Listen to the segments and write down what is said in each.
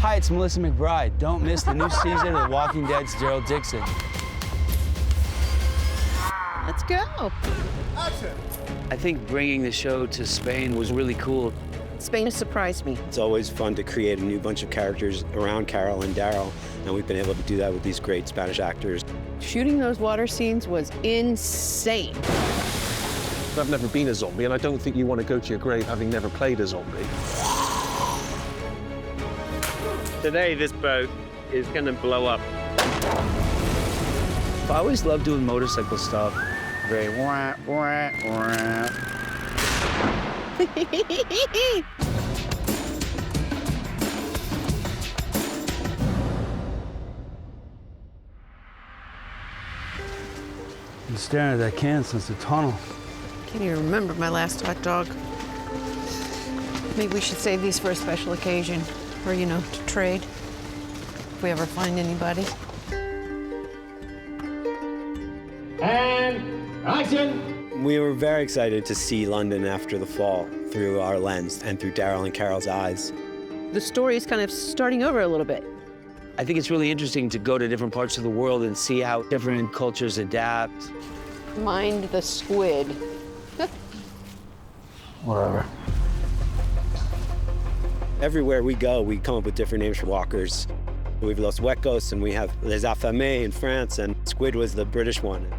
Hi, it's Melissa McBride. Don't miss the new season of The Walking Dead's Daryl Dixon. Let's go. Action! I think bringing the show to Spain was really cool. Spain has surprised me. It's always fun to create a new bunch of characters around Carol and Daryl, and we've been able to do that with these great Spanish actors. Shooting those water scenes was insane. I've never been a zombie, and I don't think you want to go to your grave having never played a zombie. Today, this boat is going to blow up. I always loved doing motorcycle stuff. Very wah, wah, wah. Been staring at that can since the tunnel. Can't even remember my last hot dog. Maybe we should save these for a special occasion, or, you know, to trade, if we ever find anybody. And action! We were very excited to see London after the fall through our lens and through Daryl and Carol's eyes. The story is kind of starting over a little bit. I think it's really interesting to go to different parts of the world and see how different cultures adapt. Mind the squid. Whatever. Everywhere we go, we come up with different names for walkers. We've Los Huecos, and we have Les Affamés in France, and squid was the British one.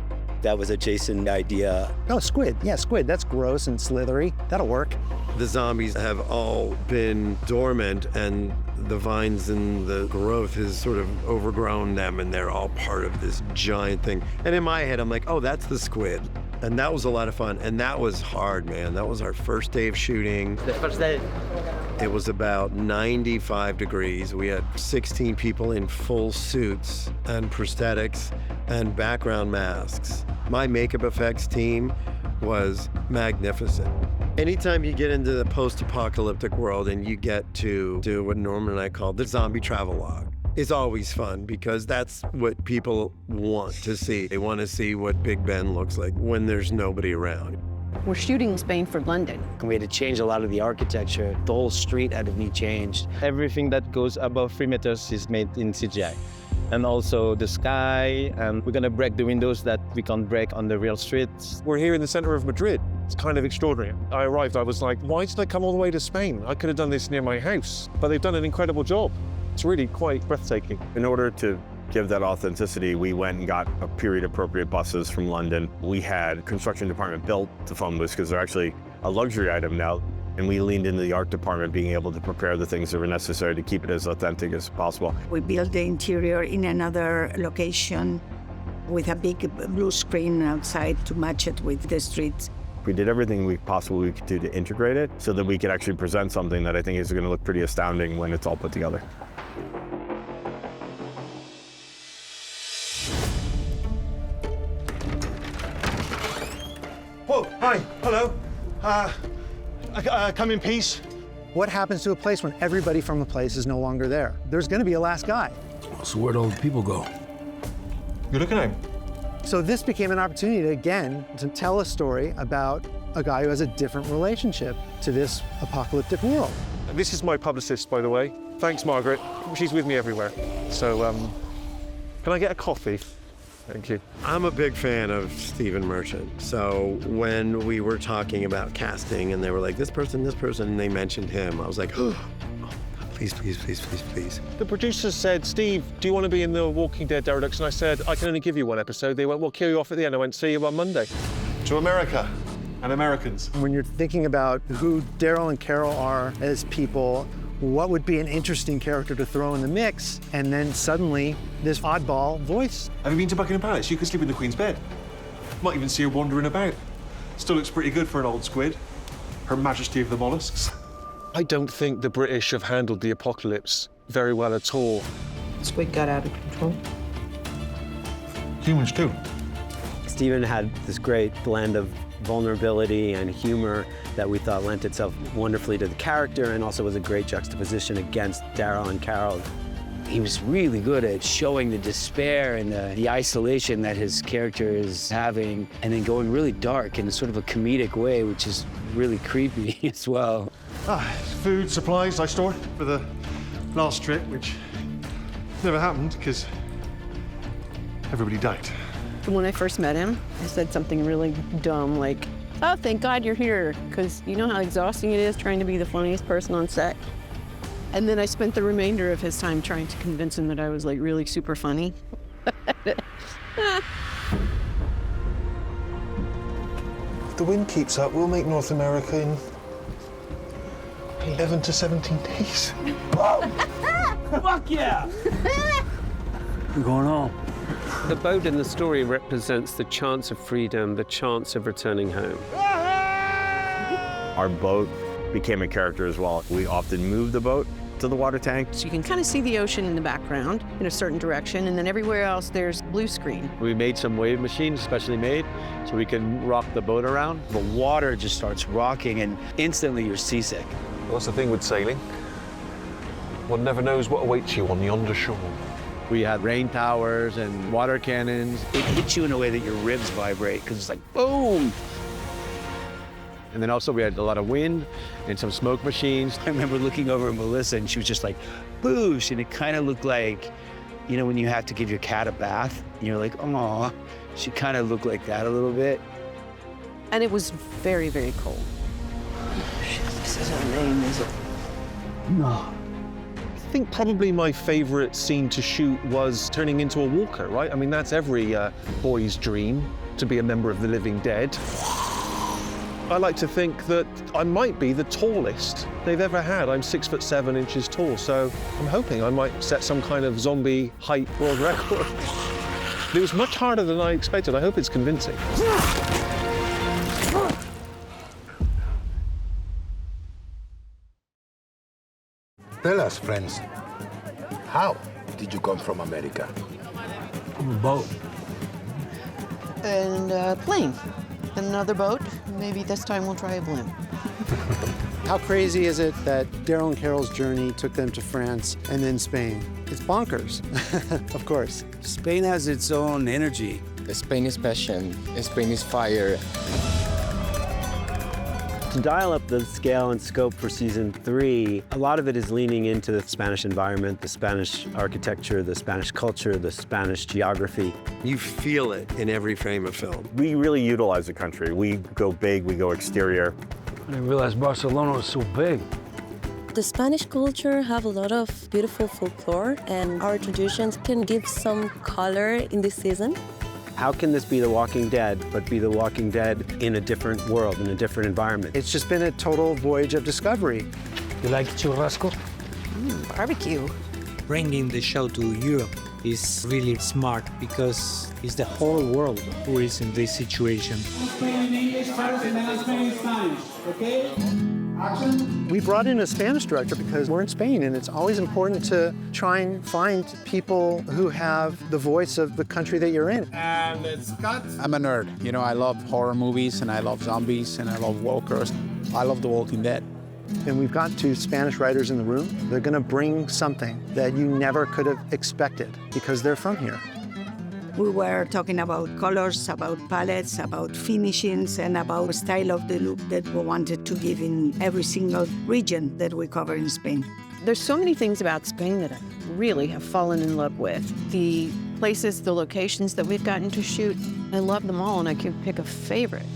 That was a Jason idea. Oh, squid. Yeah, squid. That's gross and slithery. That'll work. The zombies have all been dormant, and the vines and the growth has sort of overgrown them, and they're all part of this giant thing. And in my head, I'm like, oh, that's the squid. And that was a lot of fun. And that was hard, man. That was our first day of shooting. The first day. It was about 95 degrees. We had 16 people in full suits and prosthetics and background masks. My makeup effects team was magnificent. Anytime you get into the post-apocalyptic world and you get to do what Norman and I call the zombie travelogue, it's always fun because that's what people want to see. They want to see what Big Ben looks like when there's nobody around. We're shooting in Spain for London. And we had to change a lot of the architecture. The whole street had to be changed. Everything that goes above 3 meters is made in CGI. And also the sky, and we're going to break the windows that we can't break on the real streets. We're here in the center of Madrid. It's kind of extraordinary. I arrived, I was like, why did I come all the way to Spain? I could have done this near my house. But they've done an incredible job. It's really quite breathtaking. In order to give that authenticity, we went and got period-appropriate buses from London. We had construction department built to film this because they're actually a luxury item now. And we leaned into the art department being able to prepare the things that were necessary to keep it as authentic as possible. We built the interior in another location with a big blue screen outside to match it with the streets. We did everything we possibly could do to integrate it so that we could actually present something that I think is going to look pretty astounding when it's all put together. Whoa, hi, hello. Come in peace. What happens to a place when everybody from the place is no longer there? There's going to be a last guy. So where'd all the people go? You're looking at him. So this became an opportunity, again, to tell a story about a guy who has a different relationship to this apocalyptic world. This is my publicist, by the way. Thanks, Margaret. She's with me everywhere. So, can I get a coffee? Thank you. I'm a big fan of Stephen Merchant. So when we were talking about casting and they were like, this person, and they mentioned him, I was like, oh, please, please, please, please, please. The producers said, Steve, do you want to be in The Walking Dead, Daryl Dixon? I said, I can only give you one episode. They went, we'll kill you off at the end. I went, see you on Monday. To America and Americans. When you're thinking about who Daryl and Carol are as people, what would be an interesting character to throw in the mix, and then suddenly this oddball voice. Have you been to Buckingham Palace? You could sleep in the Queen's bed. Might even see her wandering about. Still looks pretty good for an old squid. Her Majesty of the Mollusks. I don't think the British have handled the apocalypse very well at all. Squid got out of control. Humans too. Stephen had this great blend of vulnerability and humor that we thought lent itself wonderfully to the character and also was a great juxtaposition against Daryl and Carol. He was really good at showing the despair and the isolation that his character is having, and then going really dark in sort of a comedic way, which is really creepy as well. Food, supplies I store for the last trip, which never happened because everybody died. When I first met him, I said something really dumb like, oh, thank God you're here, because you know how exhausting it is trying to be the funniest person on set? And then I spent the remainder of his time trying to convince him that I was like really super funny. If the wind keeps up, we'll make North America in 11 to 17 days. Fuck yeah! We're going home. The boat in the story represents the chance of freedom, the chance of returning home. Our boat became a character as well. We often moved the boat to the water tank. So you can kind of see the ocean in the background in a certain direction, and then everywhere else there's blue screen. We made some wave machines, specially made, so we can rock the boat around. The water just starts rocking and instantly you're seasick. Well, that's the thing with sailing. One never knows what awaits you on yonder shore. We had rain towers and water cannons. It hits you in a way that your ribs vibrate because it's like, boom! And then also we had a lot of wind and some smoke machines. I remember looking over at Melissa and she was just like, boosh, and it kind of looked like, you know, when you have to give your cat a bath, and you're like, aw. She kind of looked like that a little bit. And it was very, very cold. Shit, this isn't her name, is it? No. I think probably my favorite scene to shoot was turning into a walker, right? I mean, that's every boy's dream, to be a member of the living dead. I like to think that I might be the tallest they've ever had. I'm 6'7" tall, so I'm hoping I might set some kind of zombie height world record. It was much harder than I expected. I hope it's convincing. Tell us, friends, how did you come from America? From a boat. And a plane. And another boat. Maybe this time we'll try a blimp. How crazy is it that Daryl and Carol's journey took them to France and then Spain? It's bonkers, of course. Spain has its own energy. Spain is passion, Spain is fire. To dial up the scale and scope for season 3, a lot of it is leaning into the Spanish environment, the Spanish architecture, the Spanish culture, the Spanish geography. You feel it in every frame of film. We really utilize the country. We go big, we go exterior. I didn't realize Barcelona was so big. The Spanish culture have a lot of beautiful folklore, and our traditions can give some color in this season. How can this be The Walking Dead, but be The Walking Dead in a different world, in a different environment? It's just been a total voyage of discovery. You like churrasco? Barbecue. Bringing the show to Europe is really smart because it's the whole world who is in this situation. We brought in a Spanish director because we're in Spain, and it's always important to try and find people who have the voice of the country that you're in. And Scott? I'm a nerd. You know, I love horror movies, and I love zombies, and I love walkers. I love The Walking Dead. And we've got 2 Spanish writers in the room. They're going to bring something that you never could have expected because they're from here. We were talking about colors, about palettes, about finishings, and about the style of the look that we wanted to give in every single region that we cover in Spain. There's so many things about Spain that I really have fallen in love with. The places, the locations that we've gotten to shoot, I love them all, and I can pick a favorite.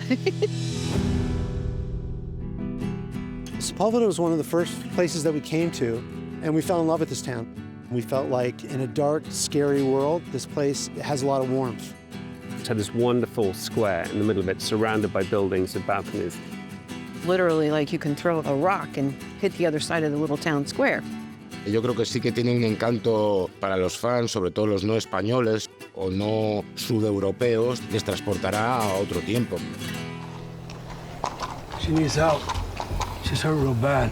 Sepulveda was one of the first places that we came to, and we fell in love with this town. We felt like in a dark, scary world, this place has a lot of warmth. It had this wonderful square in the middle of it, surrounded by buildings and balconies. Literally, like you can throw a rock and hit the other side of the little town square. Yo creo que sí que tiene un encanto para los fans, sobre todo los no españoles o no sudeuropeos, les transportará a otro tiempo. She needs help. She's hurt real bad.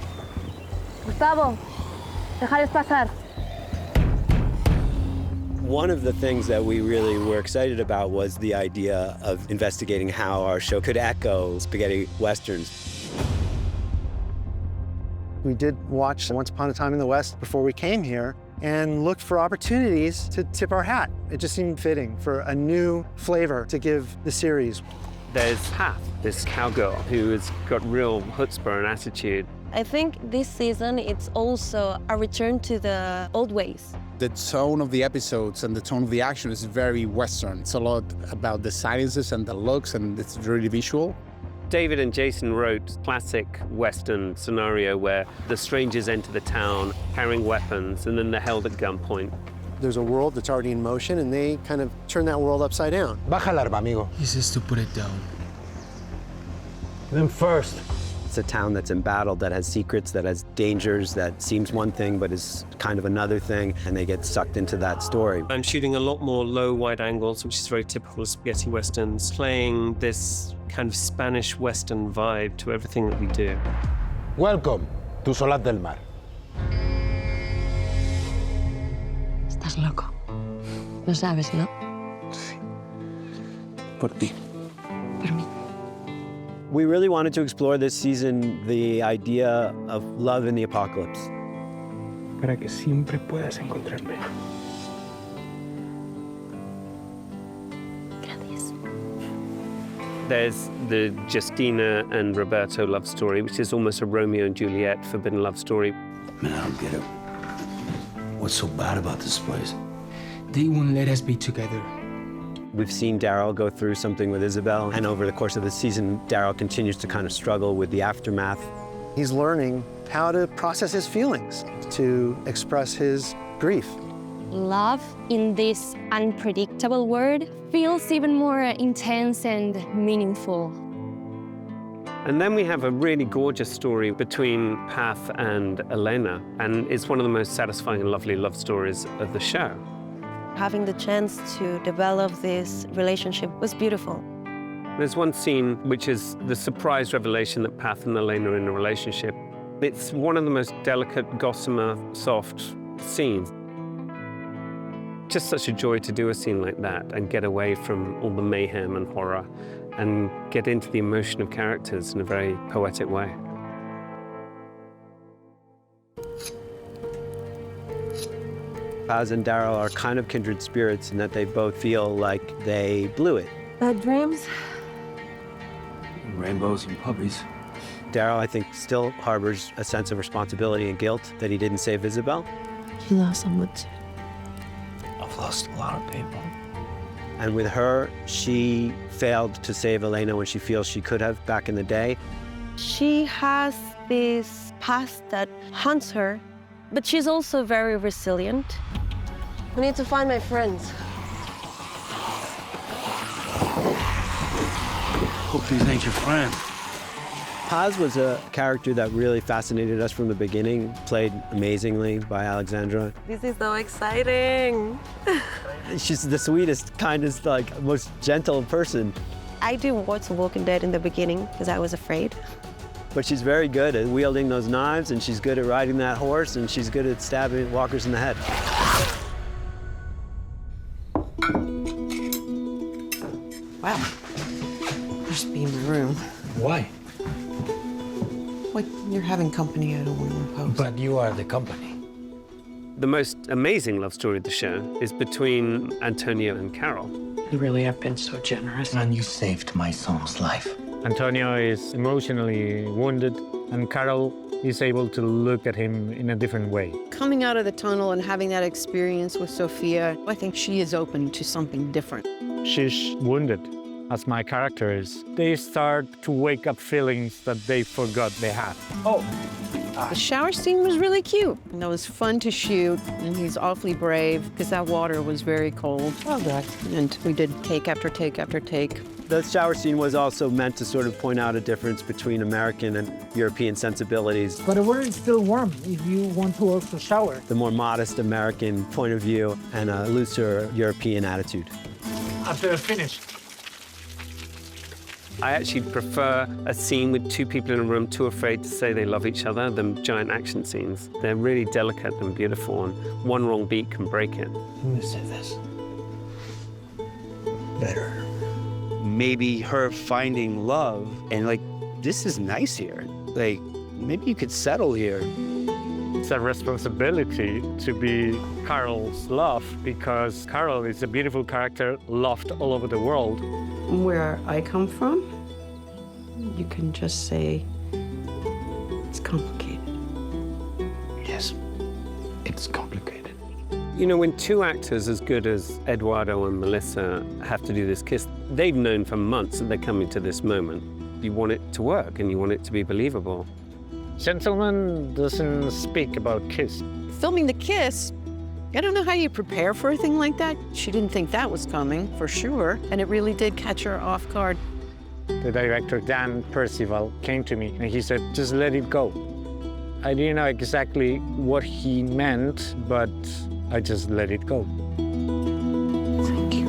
Gustavo, déjales pasar. One of the things that we really were excited about was the idea of investigating how our show could echo spaghetti westerns. We did watch Once Upon a Time in the West before we came here and looked for opportunities to tip our hat. It just seemed fitting for a new flavor to give the series. There's Pat, this cowgirl who has got real chutzpah and attitude. I think this season it's also a return to the old ways. The tone of the episodes and the tone of the action is very Western. It's a lot about the silences and the looks, and it's really visual. David and Jason wrote classic Western scenario where the strangers enter the town carrying weapons and then they're held at gunpoint. There's a world that's already in motion, and they kind of turn that world upside down. Baja el arma, amigo. He says to put it down. Them first. It's a town that's embattled, that has secrets, that has dangers, that seems one thing but is kind of another thing, and they get sucked into that story. I'm shooting a lot more low, wide angles, which is very typical of spaghetti westerns, playing this kind of Spanish Western vibe to everything that we do. Welcome to Solat del Mar. Estás loco. No sabes, ¿no? Por ti. Por mí. We really wanted to explore this season the idea of love in the apocalypse. Para que siempre puedas encontrarme. Gracias. There's the Justina and Roberto love story, which is almost a Romeo and Juliet forbidden love story. Man, I don't get it. What's so bad about this place? They won't let us be together. We've seen Daryl go through something with Isabel, and over the course of the season, Daryl continues to kind of struggle with the aftermath. He's learning how to process his feelings, to express his grief. Love in this unpredictable world feels even more intense and meaningful. And then we have a really gorgeous story between Path and Elena, and it's one of the most satisfying and lovely love stories of the show. Having the chance to develop this relationship was beautiful. There's one scene which is the surprise revelation that Path and Elena are in a relationship. It's one of the most delicate, gossamer, soft scenes. Just such a joy to do a scene like that and get away from all the mayhem and horror and get into the emotion of characters in a very poetic way. Paz and Daryl are kind of kindred spirits in that they both feel like they blew it. Bad dreams? Rainbows and puppies. Daryl, I think, still harbors a sense of responsibility and guilt that he didn't save Isabel. He lost someone too. I've lost a lot of people. And with her, she failed to save Elena when she feels she could have back in the day. She has this past that haunts her, but she's also very resilient. We need to find my friends. Hope these ain't your friends. Paz was a character that really fascinated us from the beginning, played amazingly by Alexandra. This is so exciting. She's the sweetest, kindest, like, most gentle person. I didn't watch The Walking Dead in the beginning because I was afraid. But she's very good at wielding those knives, and she's good at riding that horse, and she's good at stabbing walkers in the head. Wow. Must be in my room. Why? Like you're having company at a woman post. But you are the company. The most amazing love story of the show is between Antonio and Carol. You really have been so generous. And you saved my son's life. Antonio is emotionally wounded, and Carol is able to look at him in a different way. Coming out of the tunnel and having that experience with Sophia, I think she is open to something different. She's wounded, as my character is. They start to wake up feelings that they forgot they had. The shower scene was really cute. And that was fun to shoot, and he's awfully brave because that water was very cold. Oh, God. And we did take after take after take. The shower scene was also meant to sort of point out a difference between American and European sensibilities. But the water is still warm if you want to also shower. The more modest American point of view and a looser European attitude. After it's finished. I actually prefer a scene with two people in a room too afraid to say they love each other than giant action scenes. They're really delicate and beautiful, and one wrong beat can break it. I'm gonna say this. Better. Maybe her finding love and like, this is nice here. Like, maybe you could settle here. It's a responsibility to be Carol's love, because Carol is a beautiful character loved all over the world. Where I come from, you can just say it's complicated. It's complicated. You know, when two actors as good as Eduardo and Melissa have to do this kiss, they've known for months that they're coming to this moment. You want it to work and you want it to be believable. Gentleman doesn't speak about kiss. Filming the kiss, I don't know how you prepare for a thing like that. She didn't think that was coming, for sure, and it really did catch her off guard. The director, Dan Percival, came to me and he said, just let it go. I didn't know exactly what he meant, but I just let it go. Thank you.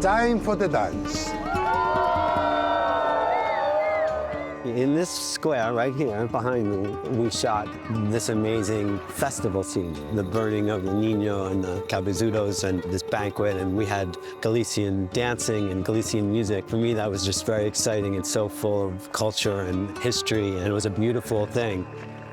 Time for the dance. In this square right here behind me, we shot this amazing festival scene, the burning of the Niño and the cabezudos and this banquet, and we had Galician dancing and Galician music. For me, that was just very exciting and so full of culture and history, and it was a beautiful thing.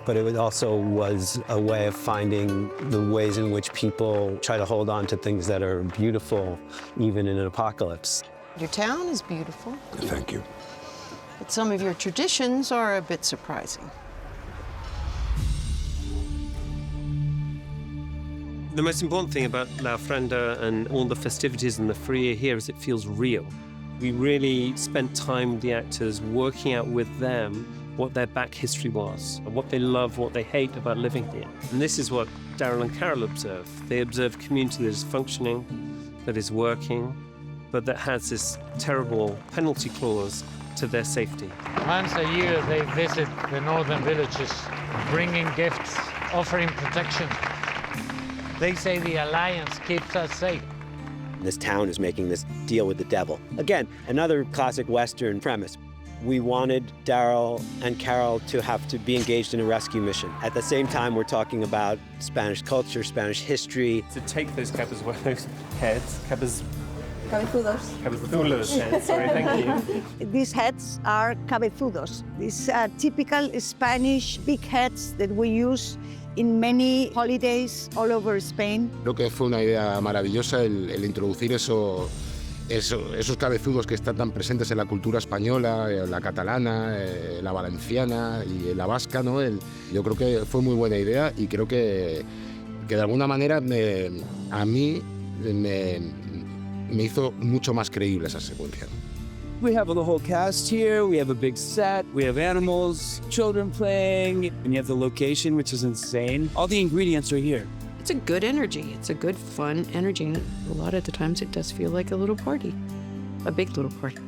But it also was a way of finding the ways in which people try to hold on to things that are beautiful, even in an apocalypse. Your town is beautiful. Thank you. But some of your traditions are a bit surprising. The most important thing about La Ofrenda and all the festivities and the Feria here is it feels real. We really spent time with the actors working out with them what their back history was, what they love, what they hate about living here. And this is what Daryl and Carol observe. They observe a community that is functioning, that is working, but that has this terrible penalty clause to their safety. Once a year, they visit the northern villages, bringing gifts, offering protection. They say the Alliance keeps us safe. This town is making this deal with the devil. Again, another classic Western premise. We wanted Daryl and Carol to have to be engaged in a rescue mission. At the same time, we're talking about Spanish culture, Spanish history. To take those cabezuelos heads, Cabezudos. heads, sorry, thank you. These heads are cabezudos. These are typical Spanish big heads that we use in many holidays all over Spain. Creo que fue una idea maravillosa el introducir esos cabezudos que están tan presentes en la cultura española, la catalana, la valenciana y la vasca, ¿no? Yo creo que fue muy buena idea y creo que de alguna manera a mí me hizo mucho más creíble esa secuencia. We have the whole cast here, we have a big set, we have animals, children playing, and you have the location, which is insane. All the ingredients are here. It's a good energy. It's a good, fun energy. A lot of the times it does feel like a little party, a big little party.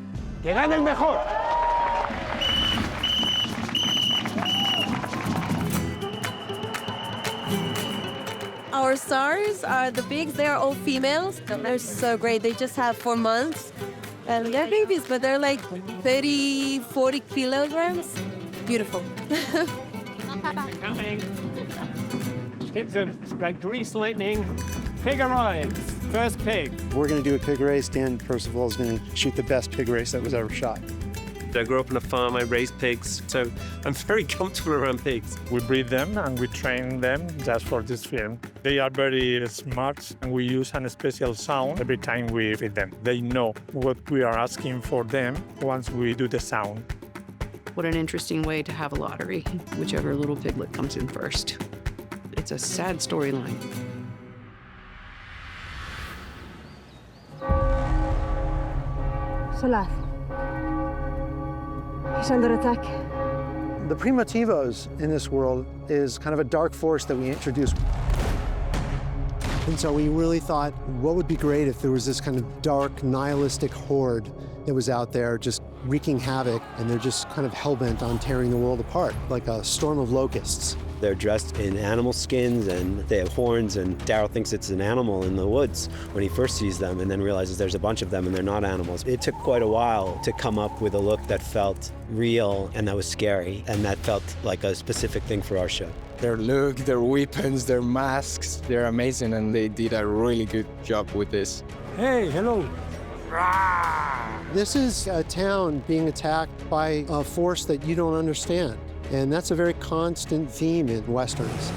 ¡Que gane el mejor! Our stars are the pigs. They are all females. They're so great. They just have 4 months. And they're babies, but they're like 30, 40 kilograms. Beautiful. Coming. It's like grease lightning. Pig arrives. First pig. We're going to do a pig race. Dan Percival is going to shoot the best pig race that was ever shot. I grew up on a farm, I raised pigs, so I'm very comfortable around pigs. We breed them and we train them just for this film. They are very smart and we use a special sound every time we feed them. They know what we are asking for them once we do the sound. What an interesting way to have a lottery, whichever little piglet comes in first. It's a sad storyline. Solaz. He's under attack. The Primitivos in this world is kind of a dark force that we introduced. And so we really thought, what would be great if there was this kind of dark, nihilistic horde that was out there just wreaking havoc, and they're just kind of hell-bent on tearing the world apart, like a storm of locusts. They're dressed in animal skins and they have horns, and Daryl thinks it's an animal in the woods when he first sees them, and then realizes there's a bunch of them and they're not animals. It took quite a while to come up with a look that felt real and that was scary, and that felt like a specific thing for our show. Their look, their weapons, their masks, they're amazing, and they did a really good job with this. Hey, hello. This is a town being attacked by a force that you don't understand. And that's a very constant theme in Westerns.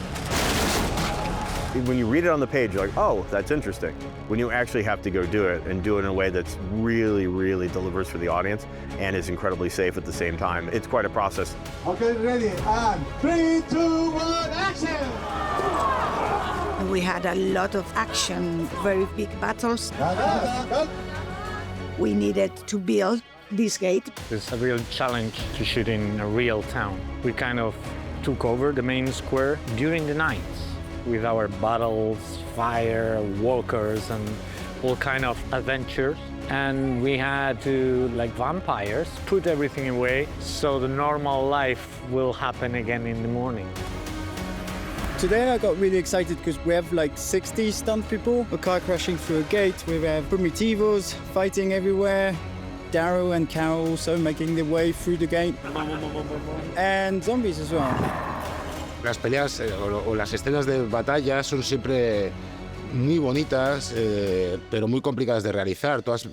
When you read it on the page, you're like, oh, that's interesting. When you actually have to go do it and do it in a way that's really, really delivers for the audience and is incredibly safe at the same time, it's quite a process. Okay, ready, and 3, 2, 1, action! We had a lot of action, very big battles. We needed to build this gate. It's a real challenge to shoot in a real town. We kind of took over the main square during the night with our battles, fire, walkers, and all kind of adventures. And we had to, like vampires, put everything away so the normal life will happen again in the morning. Today I got really excited because we have like 60 stunt people, a car crashing through a gate, we have Primitivos fighting everywhere, Daryl and Carol also making their way through the gate, and zombies as well. Las peleas o las escenas de batalla son siempre muy bonitas, pero muy complicadas de realizar. Todas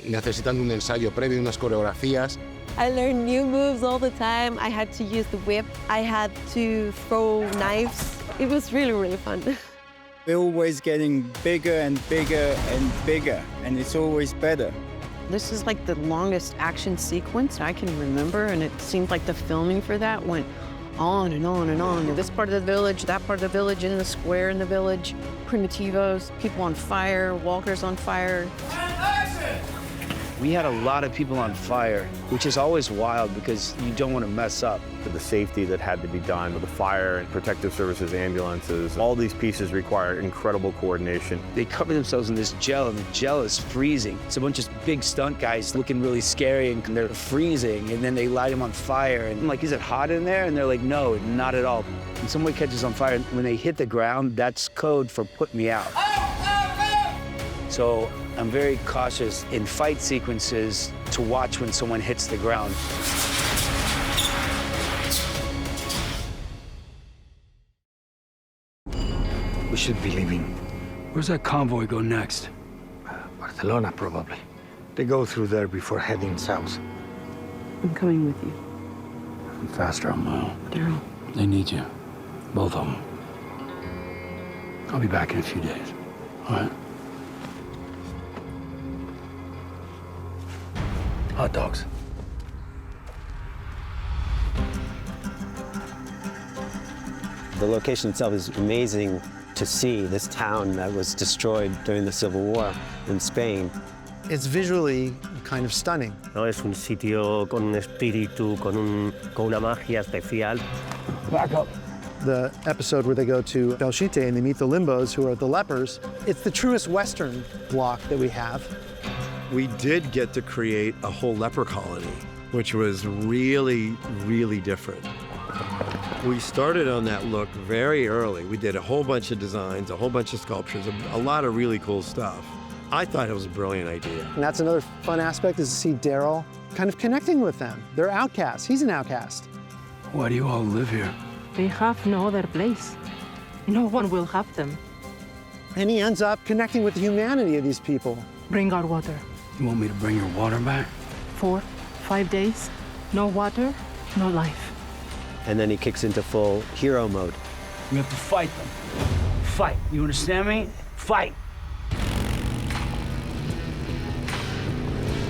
necesitan un ensayo previo, unas coreografías. I learned new moves all the time. I had to use the whip. I had to throw knives. It was really, really fun. We're always getting bigger and bigger and bigger, and it's always better. This is like the longest action sequence I can remember, and it seemed like the filming for that went on and on and on. This part of the village, that part of the village, in the square in the village, Primitivos, people on fire, walkers on fire. We had a lot of people on fire, which is always wild because you don't want to mess up. The safety that had to be done with the fire and protective services, ambulances, all these pieces require incredible coordination. They cover themselves in this gel, and the gel is freezing. It's a bunch of big stunt guys looking really scary, and they're freezing, and then they light them on fire. And I'm like, is it hot in there? And they're like, no, not at all. When someone catches on fire, when they hit the ground, that's code for put me out. So I'm very cautious in fight sequences to watch when someone hits the ground. We should be leaving. Where's that convoy go next? Barcelona, probably. They go through there before heading south. I'm coming with you. Faster, I'll Daryl. They need you. Both of them. I'll be back in a few days. All right? Hot dogs. The location itself is amazing to see, this town that was destroyed during the Civil War in Spain. It's visually kind of stunning. No, es un sitio con un espíritu, con una magia especial. Back up. The episode where they go to Belchite and they meet the Limbos, who are the lepers. It's the truest Western block that we have. We did get to create a whole leper colony, which was really, really different. We started on that look very early. We did a whole bunch of designs, a whole bunch of sculptures, a lot of really cool stuff. I thought it was a brilliant idea. And that's another fun aspect, is to see Daryl kind of connecting with them. They're outcasts. He's an outcast. Why do you all live here? They have no other place. No one will have them. And he ends up connecting with the humanity of these people. Bring our water. You want me to bring your water back? 4, 5 days, no water, no life. And then he kicks into full hero mode. We have to fight them. Fight. You understand me? Fight.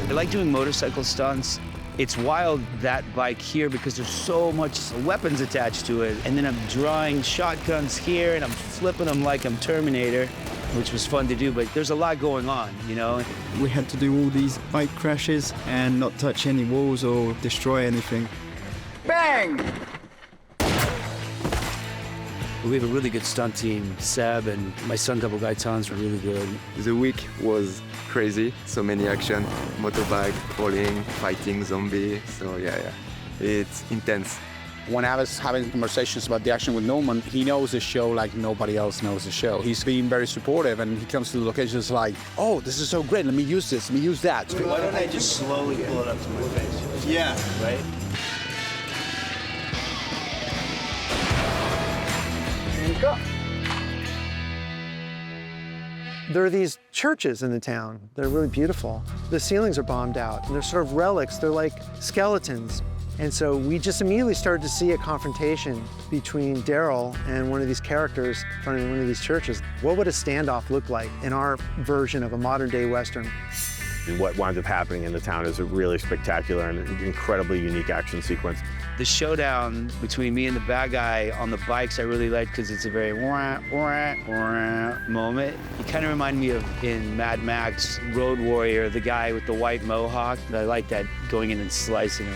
I like doing motorcycle stunts. It's wild, that bike here, because there's so much weapons attached to it. And then I'm drawing shotguns here, and I'm flipping them like I'm Terminator, which was fun to do, but there's a lot going on, you know? We had to do all these bike crashes and not touch any walls or destroy anything. Bang! We have a really good stunt team. Seb and my stunt double Gaetan's were really good. The week was crazy. So many action, motorbike, falling, fighting, zombie. So yeah, it's intense. When I was having conversations about the action with Norman, he knows the show like nobody else knows the show. He's been very supportive, and he comes to the locations like, oh, this is so great, let me use this, let me use that. Why don't I just slowly pull it up to my face? Yeah. Right? And go. There are these churches in the town. They're really beautiful. The ceilings are bombed out, and they're sort of relics. They're like skeletons. And so we just immediately started to see a confrontation between Daryl and one of these characters in front of one of these churches. What would a standoff look like in our version of a modern-day Western? And what winds up happening in the town is a really spectacular and incredibly unique action sequence. The showdown between me and the bad guy on the bikes I really like because it's a very wah, wah, wah moment. It kind of reminded me of in Mad Max Road Warrior, the guy with the white mohawk. I like that, going in and slicing him.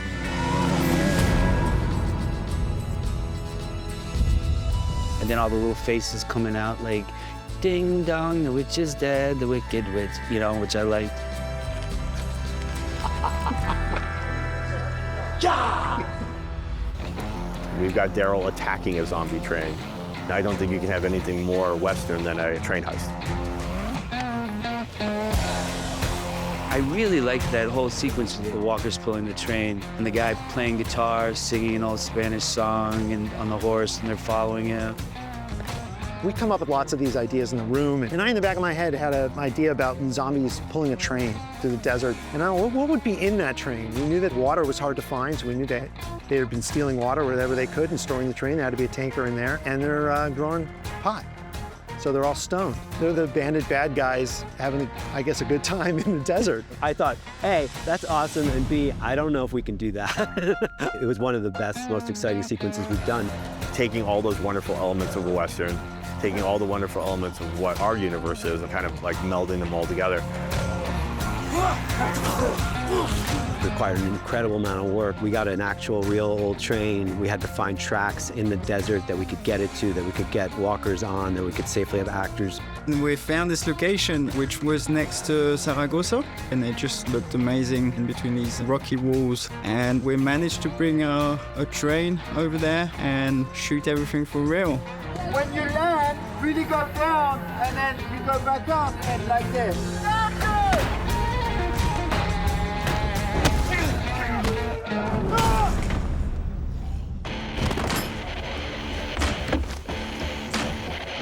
And then all the little faces coming out like, ding dong, the witch is dead, the wicked witch, you know, which I liked. We've got Daryl attacking a zombie train. I don't think you can have anything more Western than a train heist. I really liked that whole sequence with the walkers pulling the train and the guy playing guitar, singing an old Spanish song and on the horse, and they're following him. We come up with lots of these ideas in the room, and I, in the back of my head, had an idea about zombies pulling a train through the desert. And I don't know, what would be in that train? We knew that water was hard to find, so we knew that they had been stealing water wherever they could and storing the train. There had to be a tanker in there, and they're growing pot. So they're all stoned. They're the bandit bad guys having, I guess, a good time in the desert. I thought, A, that's awesome, and B, I don't know if we can do that. It was one of the best, most exciting sequences we've done. Taking all those wonderful elements of a Western, taking all the wonderful elements of what our universe is and kind of like melding them all together. It required an incredible amount of work. We got an actual real old train. We had to find tracks in the desert that we could get it to, that we could get walkers on, that we could safely have actors. We found this location, which was next to Zaragoza, and it just looked amazing in between these rocky walls. And we managed to bring a train over there and shoot everything for real. When you land, really go down, and then you go back up, and like this.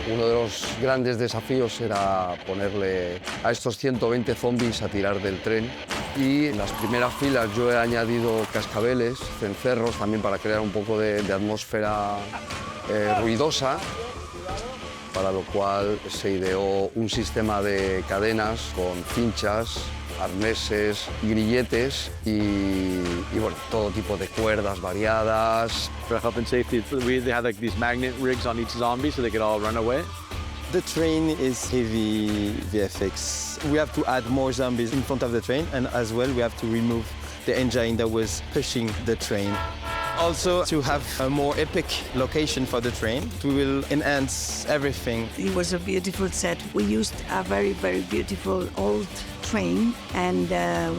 Uno de los grandes desafíos era ponerle a estos 120 zombies a tirar del tren. Y en las primeras filas yo he añadido cascabeles, cencerros, también para crear un poco de atmósfera ruidosa, para lo cual se ideó un sistema de cadenas con cinchas, arneses, grilletes y bueno, todo tipo de cuerdas variadas. For health and safety, they had like these magnet rigs on each zombie so they could all run away. The train is heavy VFX. We have to add more zombies in front of the train, and as well we have to remove the engine that was pushing the train. Also, to have a more epic location for the train, we will enhance everything. It was a beautiful set. We used a very, very beautiful old train, and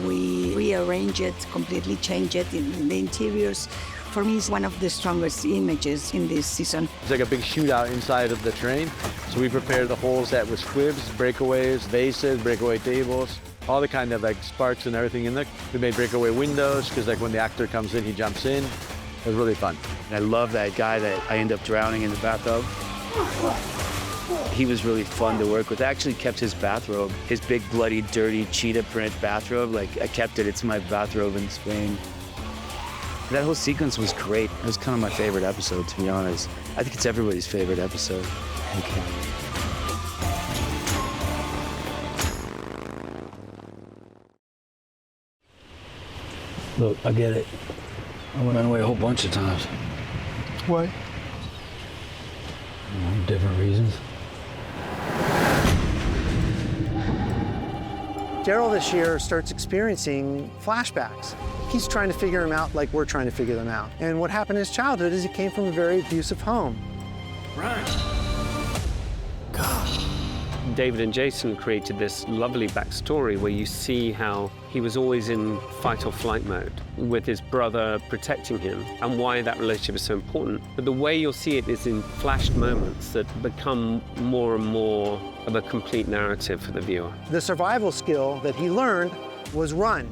we rearranged it, completely changed it in the interiors. For me, it's one of the strongest images in this season. It's like a big shootout inside of the train. So we prepared the whole set with squibs, breakaways, vases, breakaway tables, all the kind of like sparks and everything in there. We made breakaway windows, because like when the actor comes in, he jumps in. It was really fun. I love that guy that I end up drowning in the bathtub. He was really fun to work with. I actually kept his bathrobe, his big, bloody, dirty cheetah print bathrobe. Like, I kept it. It's my bathrobe in Spain. That whole sequence was great. It was kind of my favorite episode, to be honest. I think it's everybody's favorite episode. Okay. Look, I get it. I went away a whole bunch of times. Why? Different reasons. Daryl this year starts experiencing flashbacks. He's trying to figure them out like we're trying to figure them out. And what happened in his childhood is he came from a very abusive home. David and Jason created this lovely backstory where you see how he was always in fight or flight mode with his brother protecting him, and why that relationship is so important. But the way you'll see it is in flashed moments that become more and more of a complete narrative for the viewer. The survival skill that he learned was run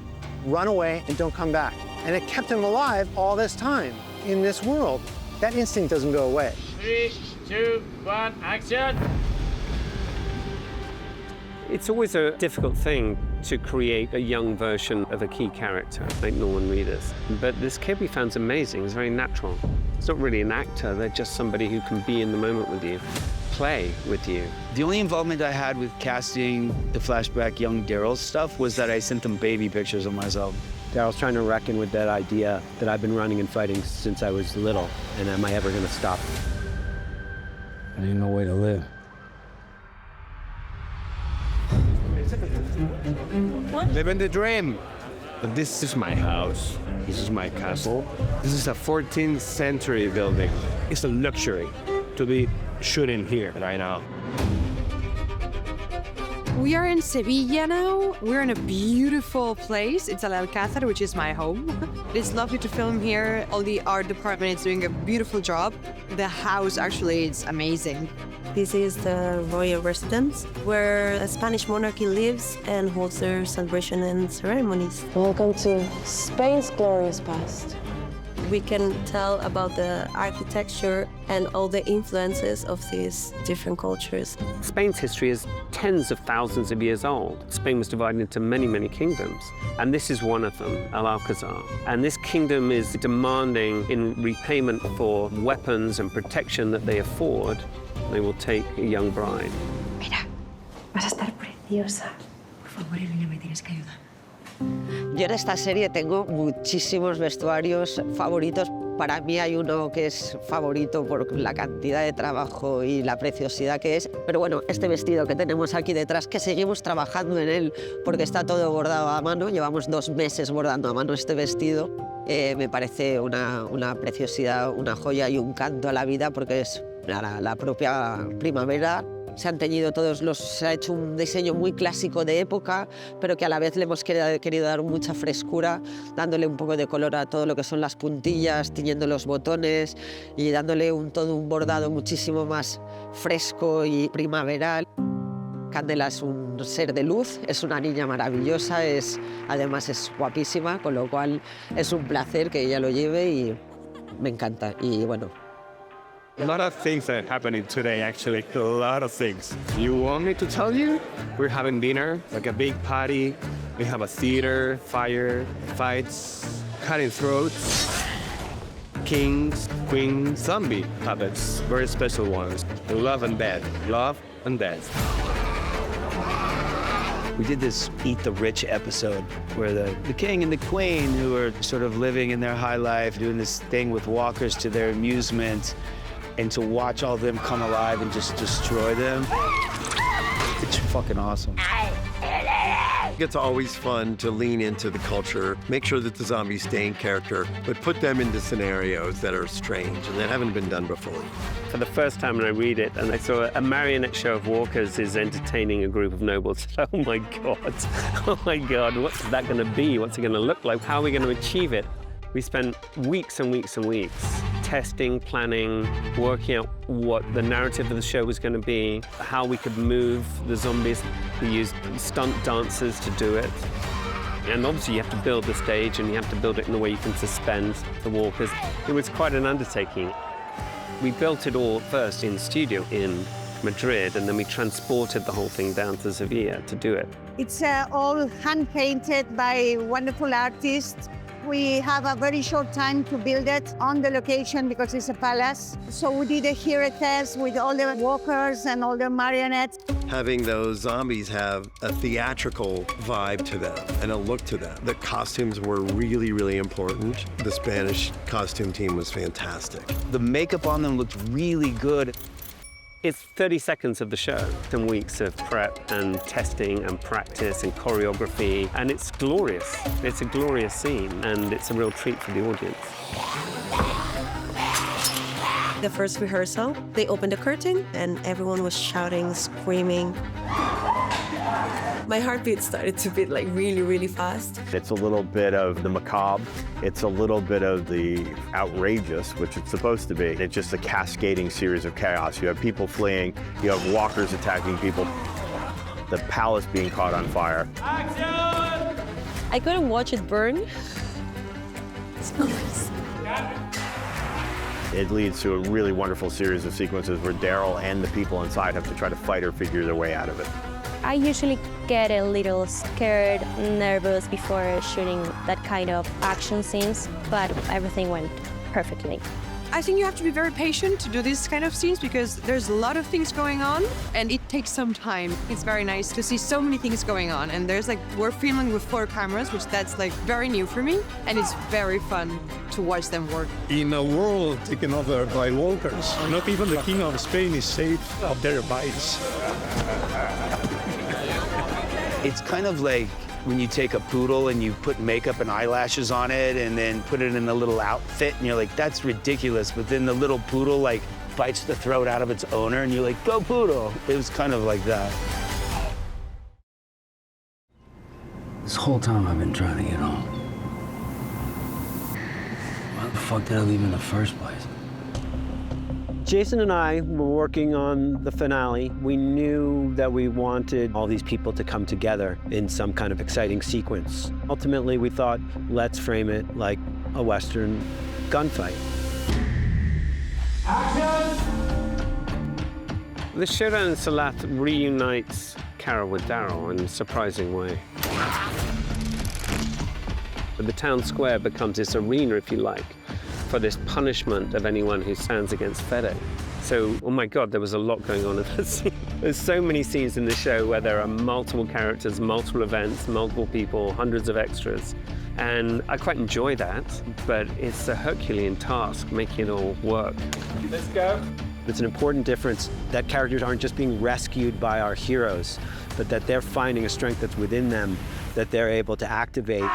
away and don't come back. And it kept him alive all this time in this world. That instinct doesn't go away. 3, 2, 1, action! It's always a difficult thing to create a young version of a key character, like Norman Reedus. But this kid we found's amazing. It's very natural. It's not really an actor. They're just somebody who can be in the moment with you, play with you. The only involvement I had with casting the flashback young Daryl stuff was that I sent them baby pictures of myself. Daryl's trying to reckon with that idea that I've been running and fighting since I was little, and am I ever going to stop? There ain't no way to live. Living the dream. This is my house. This is my castle. This is a 14th century building. It's a luxury to be shooting here right now. We are in Sevilla now. We're in a beautiful place. It's El Alcázar, which is my home. It's lovely to film here. All the art department is doing a beautiful job. The house actually is amazing. This is the royal residence, where the Spanish monarchy lives and holds their celebration and ceremonies. Welcome to Spain's glorious past. We can tell about the architecture and all the influences of these different cultures. Spain's history is tens of thousands of years old. Spain was divided into many, many kingdoms, and this is one of them, El Alcázar. And this kingdom is demanding, in repayment for weapons and protection that they afford, they will take a young bride. Mira, vas a estar preciosa. Por favor, Elena, me tienes que ayudar. Yo en esta serie tengo muchísimos vestuarios favoritos. Para mí hay uno que es favorito por la cantidad de trabajo y la preciosidad que es. Pero bueno, este vestido que tenemos aquí detrás, que seguimos trabajando en él porque está todo bordado a mano, llevamos 2 meses bordando a mano este vestido, me parece una preciosidad, una joya y un canto a la vida porque es la propia primavera. Se han teñido se ha hecho un diseño muy clásico de época, pero que a la vez le hemos querido dar mucha frescura, dándole un poco de color a todo lo que son las puntillas, tiñendo los botones y dándole todo un bordado muchísimo más fresco y primaveral. Candela es un ser de luz, es una niña maravillosa, además es guapísima, con lo cual es un placer que ella lo lleve y me encanta. Y bueno, A lot of things are happening today, actually. A lot of things. You want me to tell you? We're having dinner, like a big party. We have a theater, fire, fights, cutting throats, kings, queens, zombie puppets, very special ones. Love and death. Love and death. We did this Eat the Rich episode where the king and the queen, who are sort of living in their high life, doing this thing with walkers to their amusement, and to watch all of them come alive and just destroy them, it's fucking awesome. It's always fun to lean into the culture, make sure that the zombies stay in character, but put them into scenarios that are strange and that haven't been done before. For the first time when I read it and I saw a marionette show of walkers is entertaining a group of nobles, oh my God, what's that going to be? What's it going to look like? How are we going to achieve it? We spent weeks and weeks and weeks testing, planning, working out what the narrative of the show was going to be, how we could move the zombies. We used stunt dancers to do it. And obviously you have to build the stage and you have to build it in a way you can suspend the walkers. It was quite an undertaking. We built it all first in studio in Madrid, and then we transported the whole thing down to Sevilla to do it. It's all hand-painted by wonderful artists. We have a very short time to build it on the location because it's a palace. So we did a hero test with all the walkers and all the marionettes. Having those zombies have a theatrical vibe to them and a look to them. The costumes were really, really important. The Spanish costume team was fantastic. The makeup on them looked really good. It's 30 seconds of the show, some weeks of prep and testing and practice and choreography, and it's glorious. It's a glorious scene, and it's a real treat for the audience. The first rehearsal, they opened the curtain, and everyone was shouting, screaming. My heartbeat started to beat like really, really fast. It's a little bit of the macabre. It's a little bit of the outrageous, which it's supposed to be. It's just a cascading series of chaos. You have people fleeing, you have walkers attacking people, the palace being caught on fire. I couldn't watch it burn. It leads to a really wonderful series of sequences where Daryl and the people inside have to try to fight or figure their way out of it. I usually get a little scared, nervous before shooting that kind of action scenes, but everything went perfectly. I think you have to be very patient to do these kind of scenes because there's a lot of things going on and it takes some time. It's very nice to see so many things going on, and we're filming with 4 cameras, which that's very new for me, and it's very fun to watch them work. In a world taken over by walkers, not even the King of Spain is safe of their bites. It's kind of like when you take a poodle and you put makeup and eyelashes on it and then put it in a little outfit and you're like, that's ridiculous. But then the little poodle bites the throat out of its owner and you're like, go poodle. It was kind of like that. This whole time I've been trying to get home. Why the fuck did I leave in the first place? Jason and I were working on the finale. We knew that we wanted all these people to come together in some kind of exciting sequence. Ultimately, we thought, let's frame it like a Western gunfight. The showdown in Salat reunites Carol with Daryl in a surprising way. But the town square becomes this arena, if you like, for this punishment of anyone who stands against Fede. So, oh my God, there was a lot going on in this scene. There's so many scenes in the show where there are multiple characters, multiple events, multiple people, hundreds of extras. And I quite enjoy that, but it's a Herculean task making it all work. Let's go. It's an important difference that characters aren't just being rescued by our heroes, but that they're finding a strength that's within them that they're able to activate.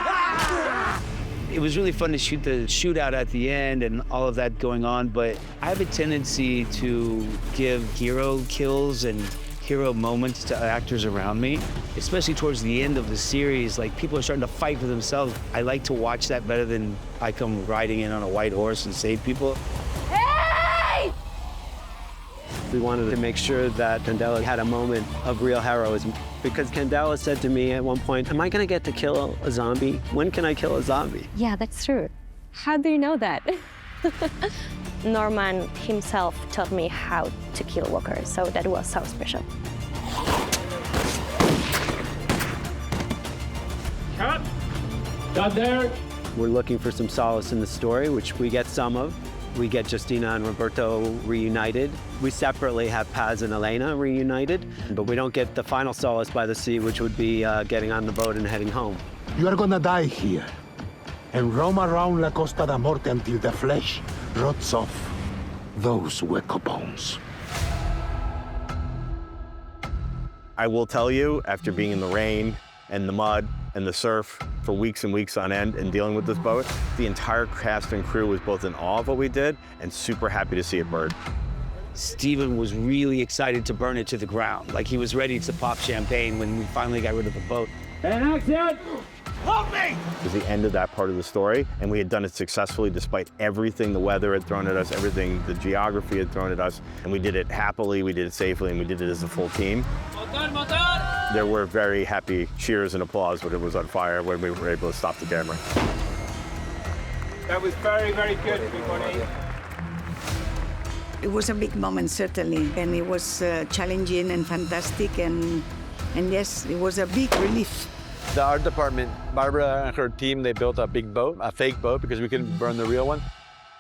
It was really fun to shoot the shootout at the end and all of that going on, but I have a tendency to give hero kills and hero moments to actors around me, especially towards the end of the series. Like, people are starting to fight for themselves. I like to watch that better than I come riding in on a white horse and save people. Hey! We wanted to make sure that Candela had a moment of real heroism, because Candela said to me at one point, am I gonna get to kill a zombie? When can I kill a zombie? Yeah, that's true. How do you know that? Norman himself taught me how to kill walkers, so that was so special. Cut! Got there! We're looking for some solace in the story, which we get some of. We get Justina and Roberto reunited. We separately have Paz and Elena reunited, but we don't get the final solace by the sea, which would be getting on the boat and heading home. You are gonna die here and roam around La Costa da Morte until the flesh rots off those hueco bones. I will tell you, after being in the rain and the mud and the surf for weeks and weeks on end and dealing with this boat, the entire cast and crew was both in awe of what we did and super happy to see it burn. Steven was really excited to burn it to the ground. Like, he was ready to pop champagne when we finally got rid of the boat. And action! Help me! It was the end of that part of the story, and we had done it successfully despite everything the weather had thrown at us, everything the geography had thrown at us, and we did it happily, we did it safely, and we did it as a full team. There were very happy cheers and applause when it was on fire, when we were able to stop the camera. That was very, very good, everybody. It was a big moment, certainly, and it was challenging and fantastic, and yes, it was a big relief. The art department, Barbara and her team, they built a big boat, a fake boat, because we couldn't burn the real one.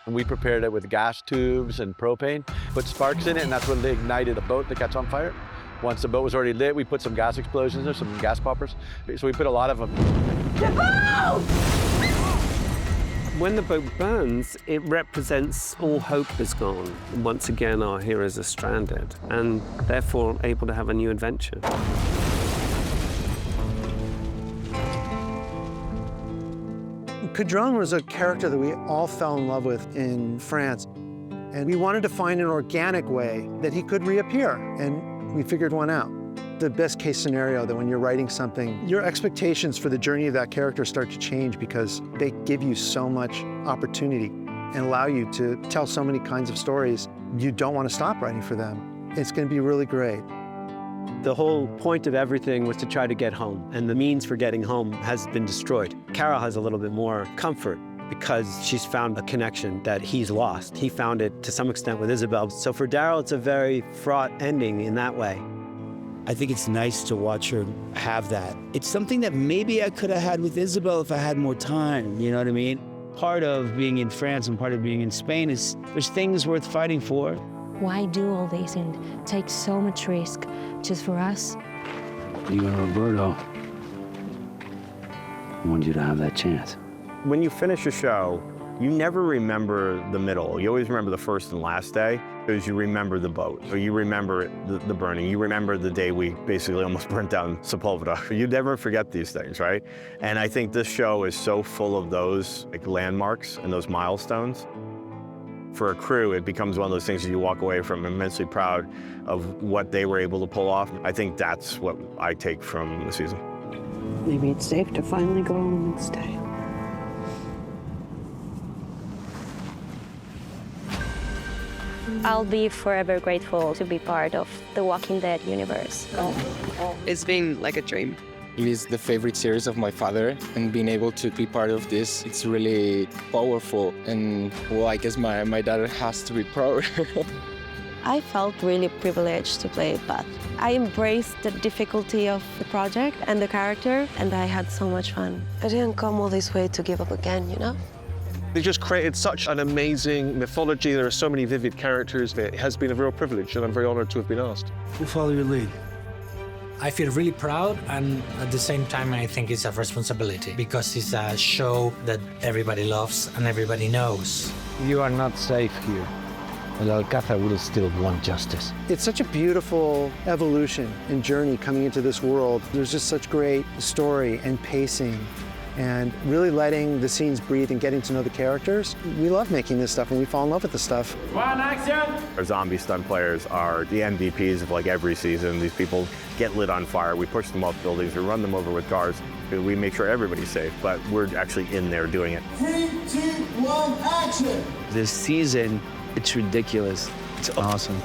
And we prepared it with gas tubes and propane, put sparks in it, and that's when they ignited a boat that catch on fire. Once the boat was already lit, we put some gas explosions there, some gas poppers. So we put a lot of them. When the boat burns, it represents all hope is gone. Once again, our heroes are stranded and therefore able to have a new adventure. Cadron was a character that we all fell in love with in France. And we wanted to find an organic way that he could reappear. And we figured one out. The best case scenario that when you're writing something, your expectations for the journey of that character start to change because they give you so much opportunity and allow you to tell so many kinds of stories. You don't want to stop writing for them. It's going to be really great. The whole point of everything was to try to get home, and the means for getting home has been destroyed. Carol has a little bit more comfort because she's found a connection that he's lost. He found it to some extent with Isabel. So for Daryl, it's a very fraught ending in that way. I think it's nice to watch her have that. It's something that maybe I could have had with Isabel if I had more time, you know what I mean? Part of being in France and part of being in Spain is there's things worth fighting for. Why do all this and take so much risk just for us? You and Roberto, I want you to have that chance. When you finish a show, you never remember the middle. You always remember the first and last day because you remember the boat, or you remember the burning. You remember the day we basically almost burnt down Sepulveda. You never forget these things, right? And I think this show is so full of those like landmarks and those milestones. For a crew, it becomes one of those things that you walk away from immensely proud of what they were able to pull off. I think that's what I take from the season. Maybe it's safe to finally go home and stay. I'll be forever grateful to be part of the Walking Dead universe. It's been like a dream. It is the favorite series of my father, and being able to be part of this, it's really powerful. And well, I guess my daughter has to be proud. I felt really privileged to play Beth. I embraced the difficulty of the project and the character, and I had so much fun. I didn't come all this way to give up again, you know? They just created such an amazing mythology. There are so many vivid characters. It has been a real privilege, and I'm very honored to have been asked. We'll follow your lead. I feel really proud, and at the same time, I think it's a responsibility because it's a show that everybody loves and everybody knows. You are not safe here. And Alcázar will still want justice. It's such a beautiful evolution and journey coming into this world. There's just such great story and pacing and really letting the scenes breathe and getting to know the characters. We love making this stuff and we fall in love with the stuff. One action! Our zombie stunt players are the MVPs of like every season. These people get lit on fire. We push them off buildings. We run them over with cars. We make sure everybody's safe, but we're actually in there doing it. 3, 2, 1, action! This season, it's ridiculous. It's awesome.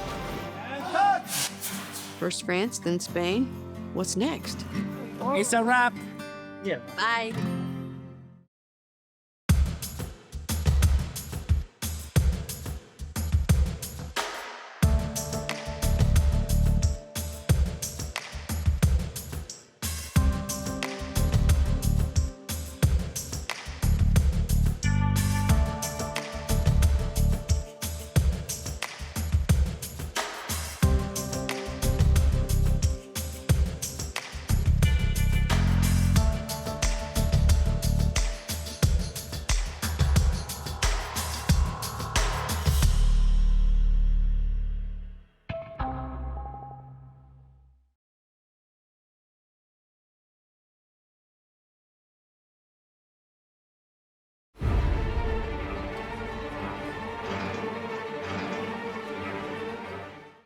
First France, then Spain. What's next? It's a wrap. Yeah. Bye.